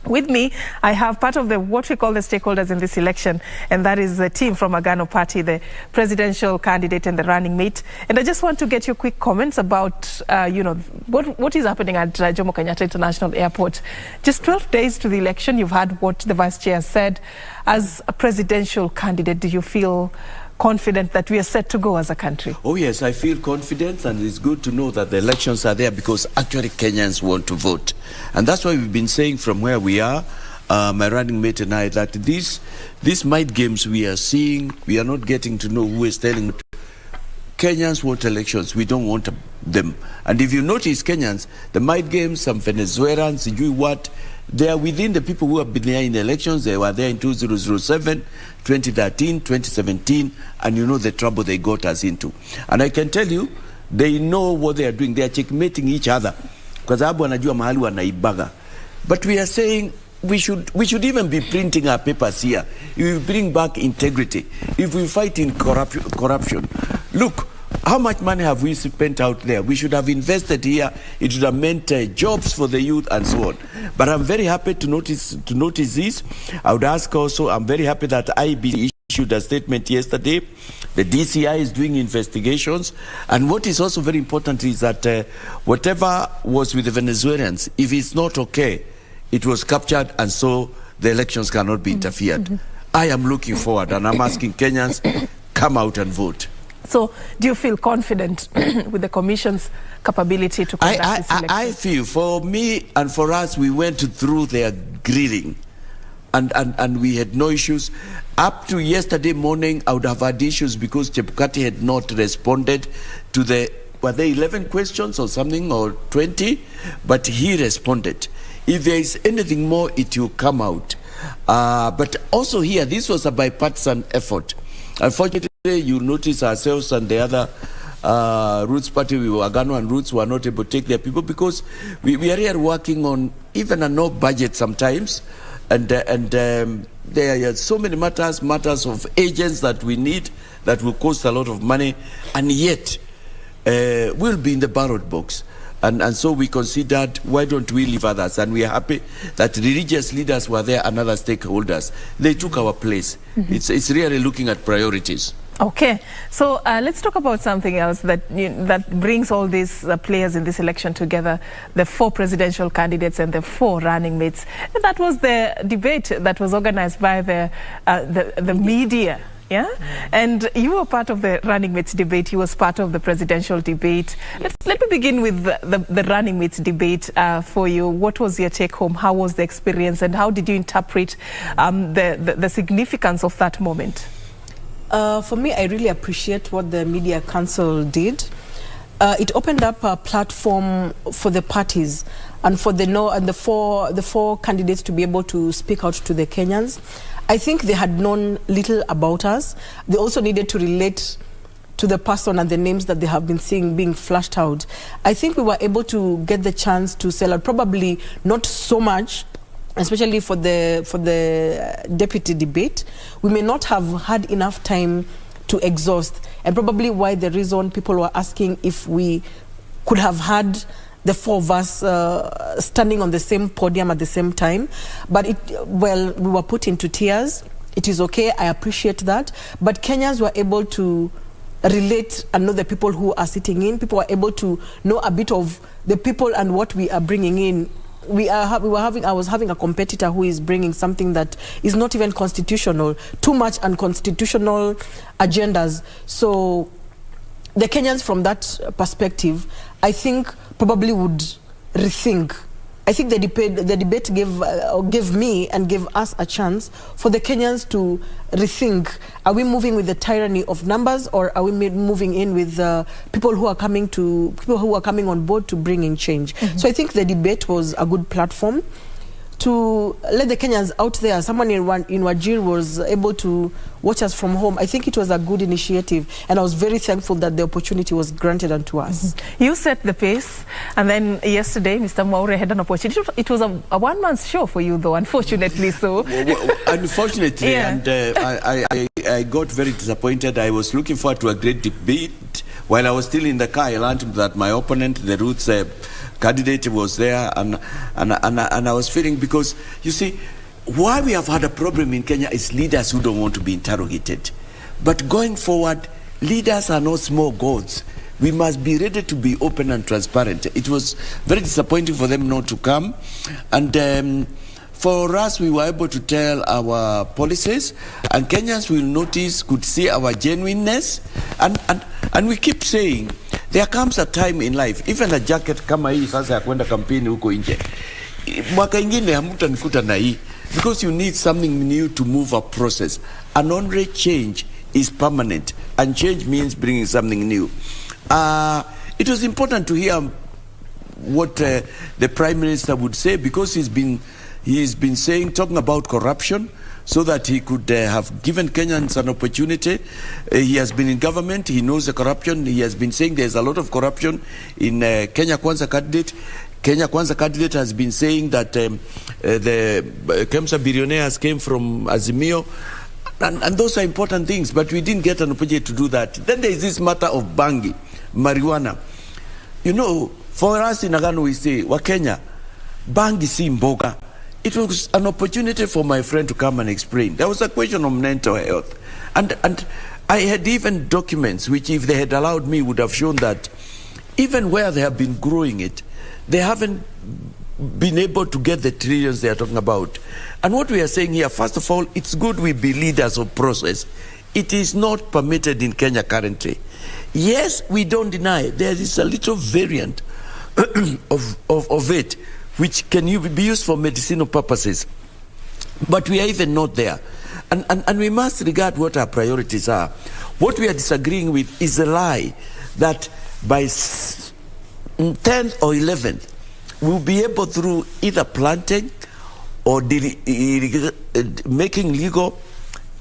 With me, I have part of what we call the stakeholders in this election, and that is the team from Agano Party, the presidential candidate and the running mate. And I just want to get your quick comments about, what is happening at Jomo Kenyatta International Airport. Just 12 days to the election, you've heard what the Vice Chair said. As a presidential candidate, do you feel confident that we are set to go as a country? Oh yes, I feel confident, and it's good to know that the elections are there because actually Kenyans want to vote. And that's why we've been saying from where we are, my running mate and I, that these mind games we are seeing, we are not getting to know who is telling. Kenyans want elections, we don't want them. And if you notice Kenyans, the mind games, some Venezuelans, they are within the people who have been there in elections. They were there in 2007, 2013, 2017, and you know the trouble they got us into. And I can tell you, they know what they are doing. They are checkmating each other. Because abu anajua mahali wanaibaga. But we are saying we should even be printing our papers here. If we bring back integrity, if we fight in corruption. Look, how much money have we spent out there? We should have invested here. It would have meant jobs for the youth and so on. But I'm very happy to notice this. I would ask also, I'm very happy that IEBC issued a statement yesterday. The DCI is doing investigations. And what is also very important is that whatever was with the Venezuelans, if it's not okay, it was captured, and so the elections cannot be interfered. I am looking forward, and I'm asking Kenyans, come out and vote. So, do you feel confident with the Commission's capability to conduct this election? I feel, for me and for us, we went through their grilling, and we had no issues. Up to yesterday morning, I would have had issues because Chebukati had not responded to were there 11 questions or something, or 20? But he responded. If there is anything more, it will come out. But also here, this was a bipartisan effort. Unfortunately, you notice ourselves and the other Roots Party, Agano and Roots, were not able to take their people because we are here working on even a no budget sometimes. And there are so many matters of agents that we need that will cost a lot of money, and yet we'll be in the ballot box. And so we considered, why don't we leave others? And we are happy that religious leaders were there and other stakeholders. They took our place. It's really looking at priorities. Okay, so let's talk about something else that brings all these players in this election together, the 4 presidential candidates and the 4 running mates. And that was the debate that was organized by the media. Yeah? And you were part of the running mates debate. He was part of the presidential debate. Let me begin with the running mates debate for you. What was your take home? How was the experience? And how did you interpret the significance of that moment? For me, I really appreciate what the Media Council did. It opened up a platform for the parties and for the four candidates to be able to speak out to the Kenyans. I think they had known little about us. They also needed to relate to the person and the names that they have been seeing being flashed out. I think we were able to get the chance to sell out, probably not so much, especially for the deputy debate. We may not have had enough time to exhaust, and probably why the reason people were asking if we could have had the 4 of us standing on the same podium at the same time. But we were put into tears. It is okay, I appreciate that. But Kenyans were able to relate and know the people who are sitting in. People were able to know a bit of the people and what we are bringing in. I was having a competitor who is bringing something that is not even constitutional, too much unconstitutional agendas. So the Kenyans, from that perspective, I think probably would rethink. I think the debate gave me and gave us a chance for the Kenyans to rethink. Are we moving with the tyranny of numbers, or are we moving in with people who are coming on board to bring in change? So I think the debate was a good platform to let the Kenyans out there. Someone in Wajir was able to watch us from home. I think it was a good initiative, and I was very thankful that the opportunity was granted unto us. You set the pace, and then yesterday, Mr. Mwaure had an opportunity. It was a one-month show for you, though, unfortunately. So, unfortunately, yeah. And I got very disappointed. I was looking forward to a great debate. While I was still in the car, I learned that my opponent, the Roots candidate was there, and I was feeling, because you see, why we have had a problem in Kenya is leaders who don't want to be interrogated. But going forward, leaders are not small gods. We must be ready to be open and transparent. It was very disappointing for them not to come. And for us, we were able to tell our policies, and Kenyans will notice, could see our genuineness. And we keep saying, there comes a time in life, even a jacket kama hii sasa ya kwenda kampeni huko nje, mwaka ingine hamutanikuta na hii, because you need something new to move a process. An only change is permanent, and change means bringing something new. It was important to hear what the Prime Minister would say, because he's been saying, talking about corruption, so that he could have given Kenyans an opportunity. He has been in government, he knows the corruption. He has been saying there's a lot of corruption in Kenya Kwanza candidate. Kenya Kwanza candidate has been saying that the Kemsa billionaires came from Azimio. And those are important things, but we didn't get an opportunity to do that. Then there is this matter of bangi, marijuana. You know, for us in Agano, we say, wa Kenya, bangi si mboga. It was an opportunity for my friend to come and explain. There was a question of mental health. And I had even documents which, if they had allowed me, would have shown that even where they have been growing it, they haven't been able to get the trillions they are talking about. And what we are saying here, first of all, it's good we be leaders of process. It is not permitted in Kenya currently. Yes, we don't deny there is a little variant of it, which can be used for medicinal purposes. But we are even not there. And we must regard what our priorities are. What we are disagreeing with is a lie that by 10th or 11th, we'll be able, through either planting or making legal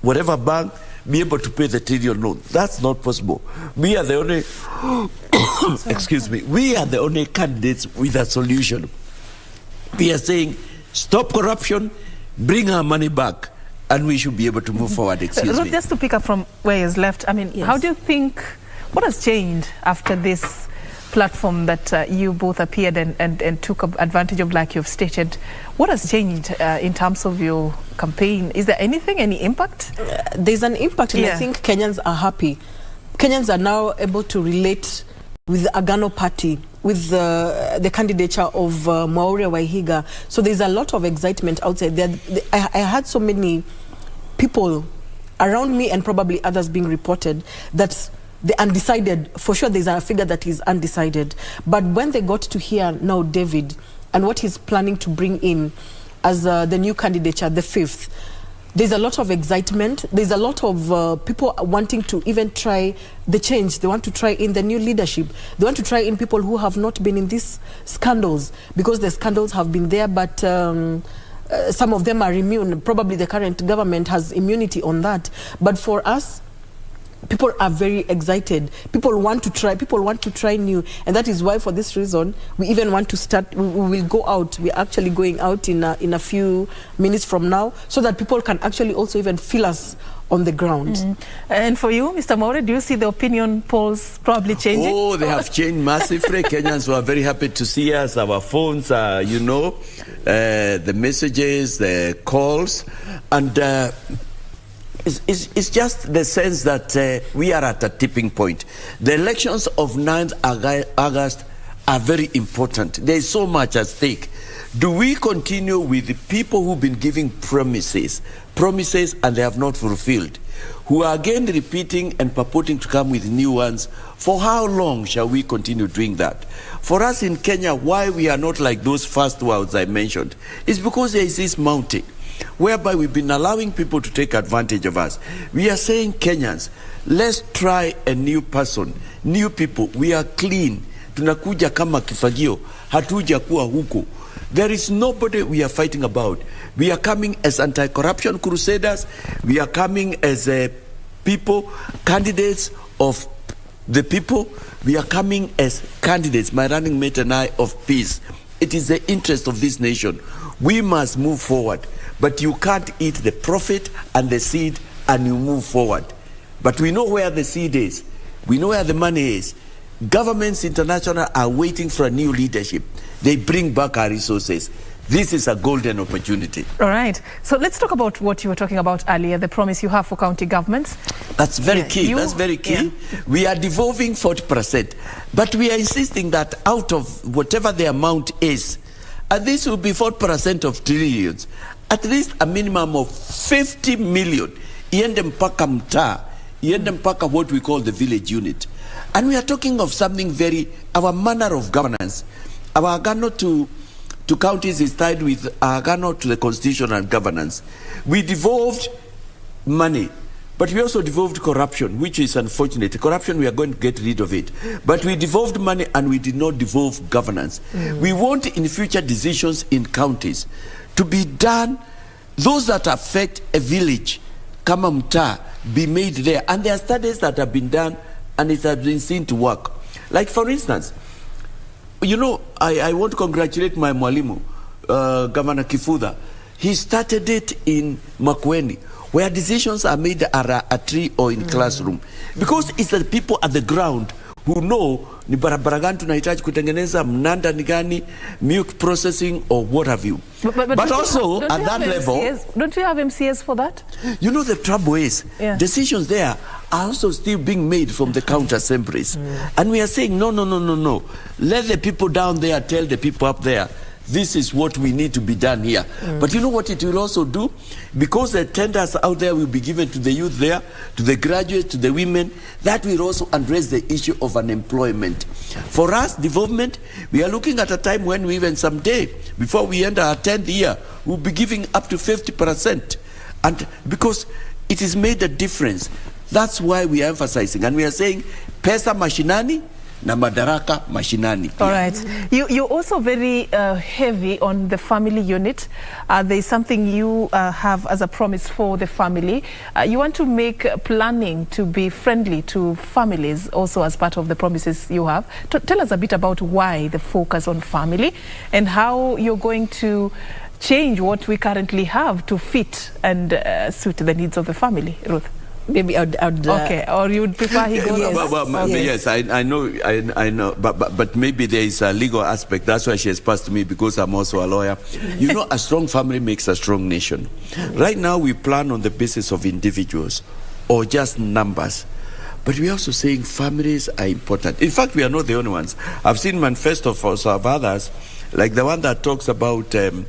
whatever bank, be able to pay the trillion loan. That's not possible. We are the only excuse me, we are the only candidates with a solution. We are saying, stop corruption, bring our money back, and we should be able to move forward. Excuse me. Just to pick up from where he's left, I mean, yes. How do you think, what has changed after this platform that you both appeared and took advantage of, like you've stated? What has changed in terms of your campaign? Is there anything, any impact? There's an impact, and I think Kenyans are happy. Kenyans are now able to relate with the Agano Party, with the candidature of Mwaure Waihiga. So there's a lot of excitement outside there. I had so many people around me, and probably others being reported, that the undecided, for sure there's a figure that is undecided. But when they got to hear now David and what he's planning to bring in as the new candidature, the 5th, there's a lot of excitement. There's a lot of people wanting to even try the change. They want to try in the new leadership. They want to try in people who have not been in these scandals, because the scandals have been there, but some of them are immune. Probably the current government has immunity on that. But for us, people are very excited. People want to try new, and that is why, for this reason, we even want to start. We will go out. We're actually going out in a few minutes from now, so that people can actually also even feel us on the ground. And for you, Mr. Mwaure, do you see the opinion polls probably changing? Oh, they have changed massively. Kenyans were very happy to see us. Our phones are, you know, the messages, the calls, and it's just the sense that we are at a tipping point. The elections of 9th August are very important. There is so much at stake. Do we continue with the people who've been giving promises and they have not fulfilled, who are again repeating and purporting to come with new ones? For how long shall we continue doing that? For us in Kenya, why we are not like those first worlds I mentioned is because there is this mountain whereby we've been allowing people to take advantage of us. We are saying, Kenyans, let's try a new person, new people. We are clean. Tunakuja kama kifagio, hatuja kuwa huku. There is nobody we are fighting about. We are coming as anti-corruption crusaders. We are coming as people, candidates of the people. We are coming as candidates, my running mate and I, of peace. It is the interest of this nation. We must move forward. But you can't eat the profit and the seed and you move forward. But we know where the seed is. We know where the money is. Governments international are waiting for a new leadership. they bring back our resources. This is a golden opportunity. All right. So let's talk about what you were talking about earlier, the promise you have for county governments. That's very key. That's very key. Yeah. We are devolving 40%, but we are insisting that out of whatever the amount is, and this will be 4% of trillions, at least a minimum of 50 million, iende mpaka mtaa, iende mpaka what we call the village unit. And we are talking of something our manner of governance. Our Agano to counties is tied with Agano to the constitution and governance. We devolved money, but we also devolved corruption, which is unfortunate. Corruption, we are going to get rid of it. But we devolved money and we did not devolve governance. We want in future decisions in counties to be done, those that affect a village, kama mtaa, be made there. And there are studies that have been done and it has been seen to work. Like for instance, you know, I want to congratulate my mwalimu, Governor Kifuda. He started it in Makueni, where decisions are made at a tree or in classroom. Because it's the people at the ground who know ni barabara gani tunahitaji kutengeneza, mnanda ni gani, milk processing or what have you. But also at that level... Don't you have MCS for that? You know, the trouble is, decisions there are also still being made from the county assemblies. And we are saying, no. Let the people down there tell the people up there, this is what we need to be done here. But you know what it will also do? Because the tenders out there will be given to the youth there, to the graduates, to the women, that will also address the issue of unemployment. For us, development, we are looking at a time when we even someday, before we end our 10th year, we'll be giving up to 50%. And because it has made a difference, that's why we are emphasizing. And we are saying, pesa mashinani, na madaraka mashinani. All right. You're also very heavy on the family unit. There's something you have as a promise for the family. You want to make planning to be friendly to families also as part of the promises you have. Tell us a bit about why the focus on family and how you're going to change what we currently have to fit and suit the needs of the family, Ruth. Maybe I'd okay, or you would prefer he goes? Yes, I know, but maybe there is a legal aspect. That's why she has passed to me, because I'm also a lawyer. You know, a strong family makes a strong nation. Right now, we plan on the basis of individuals or just numbers. But we're also saying families are important. In fact, we are not the only ones. I've seen manifestos of others, like the one that talks about a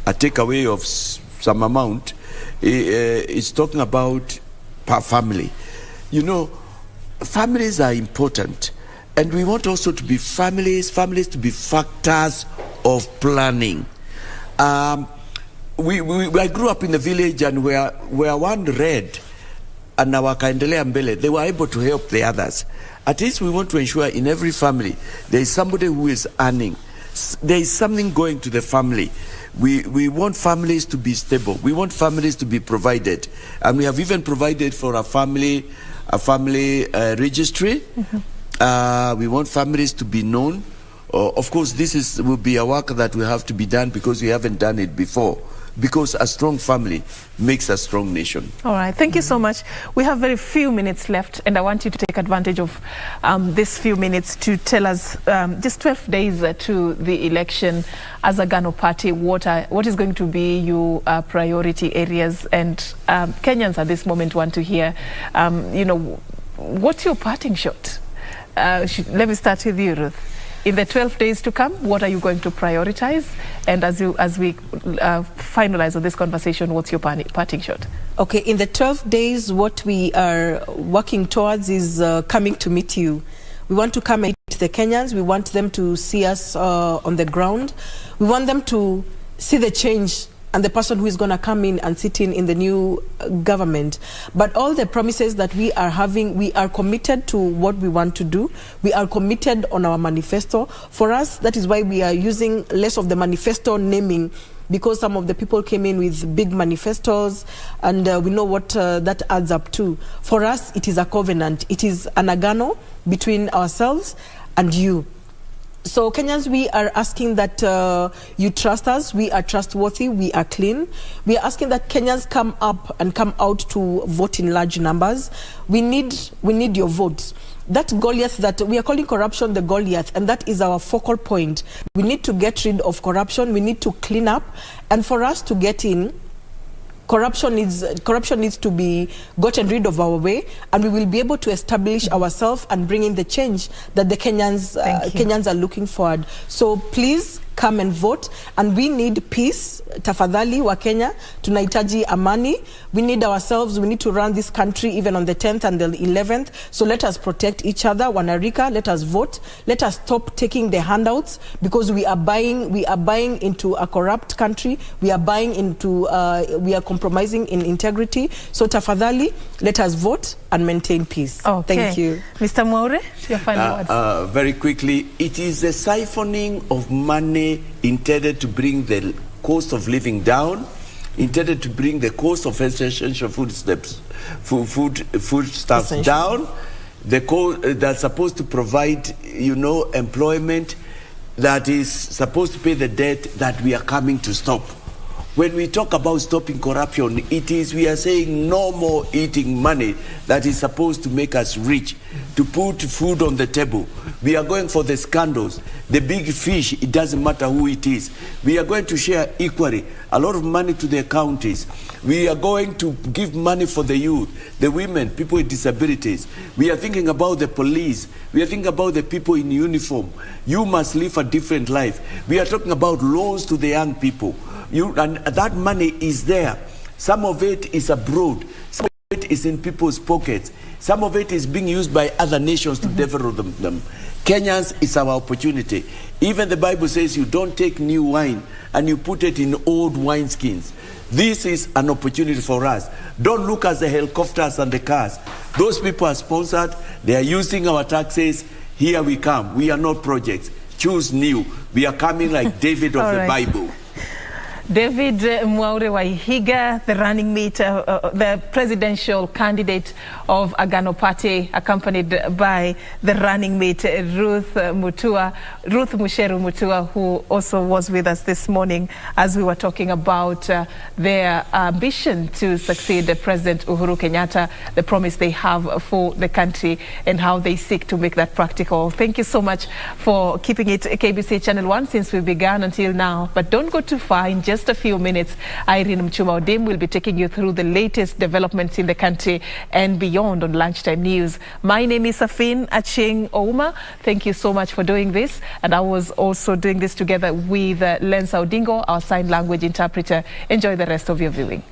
takeaway of some amount. It's talking about per family. You know, families are important, and we want also to be families to be factors of planning. I grew up in the village, and where one read and now wakaendelea mbele, they were able to help the others. At least we want to ensure in every family there is somebody who is earning. There is something going to the family. We want families to be stable. We want families to be provided, and we have even provided for a family registry. We want families to be known. Of course, this will be a work that will have to be done because we haven't done it before. Because a strong family makes a strong nation. All right, thank you so much. We have very few minutes left, and I want you to take advantage of this few minutes to tell us, just 12 days to the election, as Agano Party, what is going to be your priority areas, and Kenyans at this moment want to hear, you know, what's your parting shot? Let me start with you, Ruth. In the 12 days to come, what are you going to prioritize? And as we finalize on this conversation, what's your parting shot? Okay, in the 12 days, what we are working towards is coming to meet you. We want to come and meet the Kenyans. We want them to see us on the ground. We want them to see the change and the person who is going to come in and sit in the new government. But all the promises that we are having, we are committed to what we want to do. We are committed on our manifesto. For us, that is why we are using less of the manifesto naming, because some of the people came in with big manifestos, and we know what that adds up to. For us, it is a covenant. It is an agano between ourselves and you. So Kenyans, we are asking that you trust us. We are trustworthy. We are clean. We are asking that Kenyans come up and come out to vote in large numbers. We need your votes. that Goliath that we are calling corruption the Goliath, and that is our focal point. We need to get rid of corruption. We need to clean up, and for us to get in, corruption needs to be gotten rid of our way, and we will be able to establish ourselves and bring in the change that the Kenyans are looking forward. So please come and vote, and we need peace. Tafadhali wa Kenya, tunahitaji amani. We need ourselves. We need to run this country even on the 10th and the 11th. So let us protect each other. Wanarika, let us vote. Let us stop taking the handouts, because we are buying into a corrupt country. We are buying into we are compromising in integrity. So tafadhali, let us vote and maintain peace. Okay. Thank you. Mr. Mwaure, your final words. Very quickly, it is the siphoning of money intended to bring the cost of living down, intended to bring the cost of essential foodstuffs down, that's supposed to provide, employment, that is supposed to pay the debt that we are coming to stop. When we talk about stopping corruption, we are saying no more eating money that is supposed to make us rich, to put food on the table. We are going for the scandals, the big fish, it doesn't matter who it is. We are going to share equally a lot of money to the counties. We are going to give money for the youth, the women, people with disabilities. We are thinking about the police. We are thinking about the people in uniform. You must live a different life. We are talking about loans to the young people. And that money is there. Some of it is abroad. Some of it is in people's pockets. Some of it is being used by other nations to develop them. Kenyans is our opportunity. Even the Bible says you don't take new wine and you put it in old wineskins. This is an opportunity for us. Don't look at the helicopters and the cars. Those people are sponsored. They are using our taxes. Here we come. We are not projects. Choose new. We are coming like David of the Bible. David Mwaure Waihiga, the running mate, the presidential candidate of Agano Party, accompanied by the running mate Ruth Mutua, Ruth Mutua, who also was with us this morning as we were talking about their ambition to succeed President Uhuru Kenyatta, the promise they have for the country and how they seek to make that practical. Thank you so much for keeping it KBC Channel 1 since we began until now. But don't go too far. In just a few minutes, Irene Mchuma will be taking you through the latest developments in the country and beyond on Lunchtime News. My name is Serfine Achieng Ouma. Thank you so much for doing this. And I was also doing this together with Lensa Odingo, our sign language interpreter. Enjoy the rest of your viewing.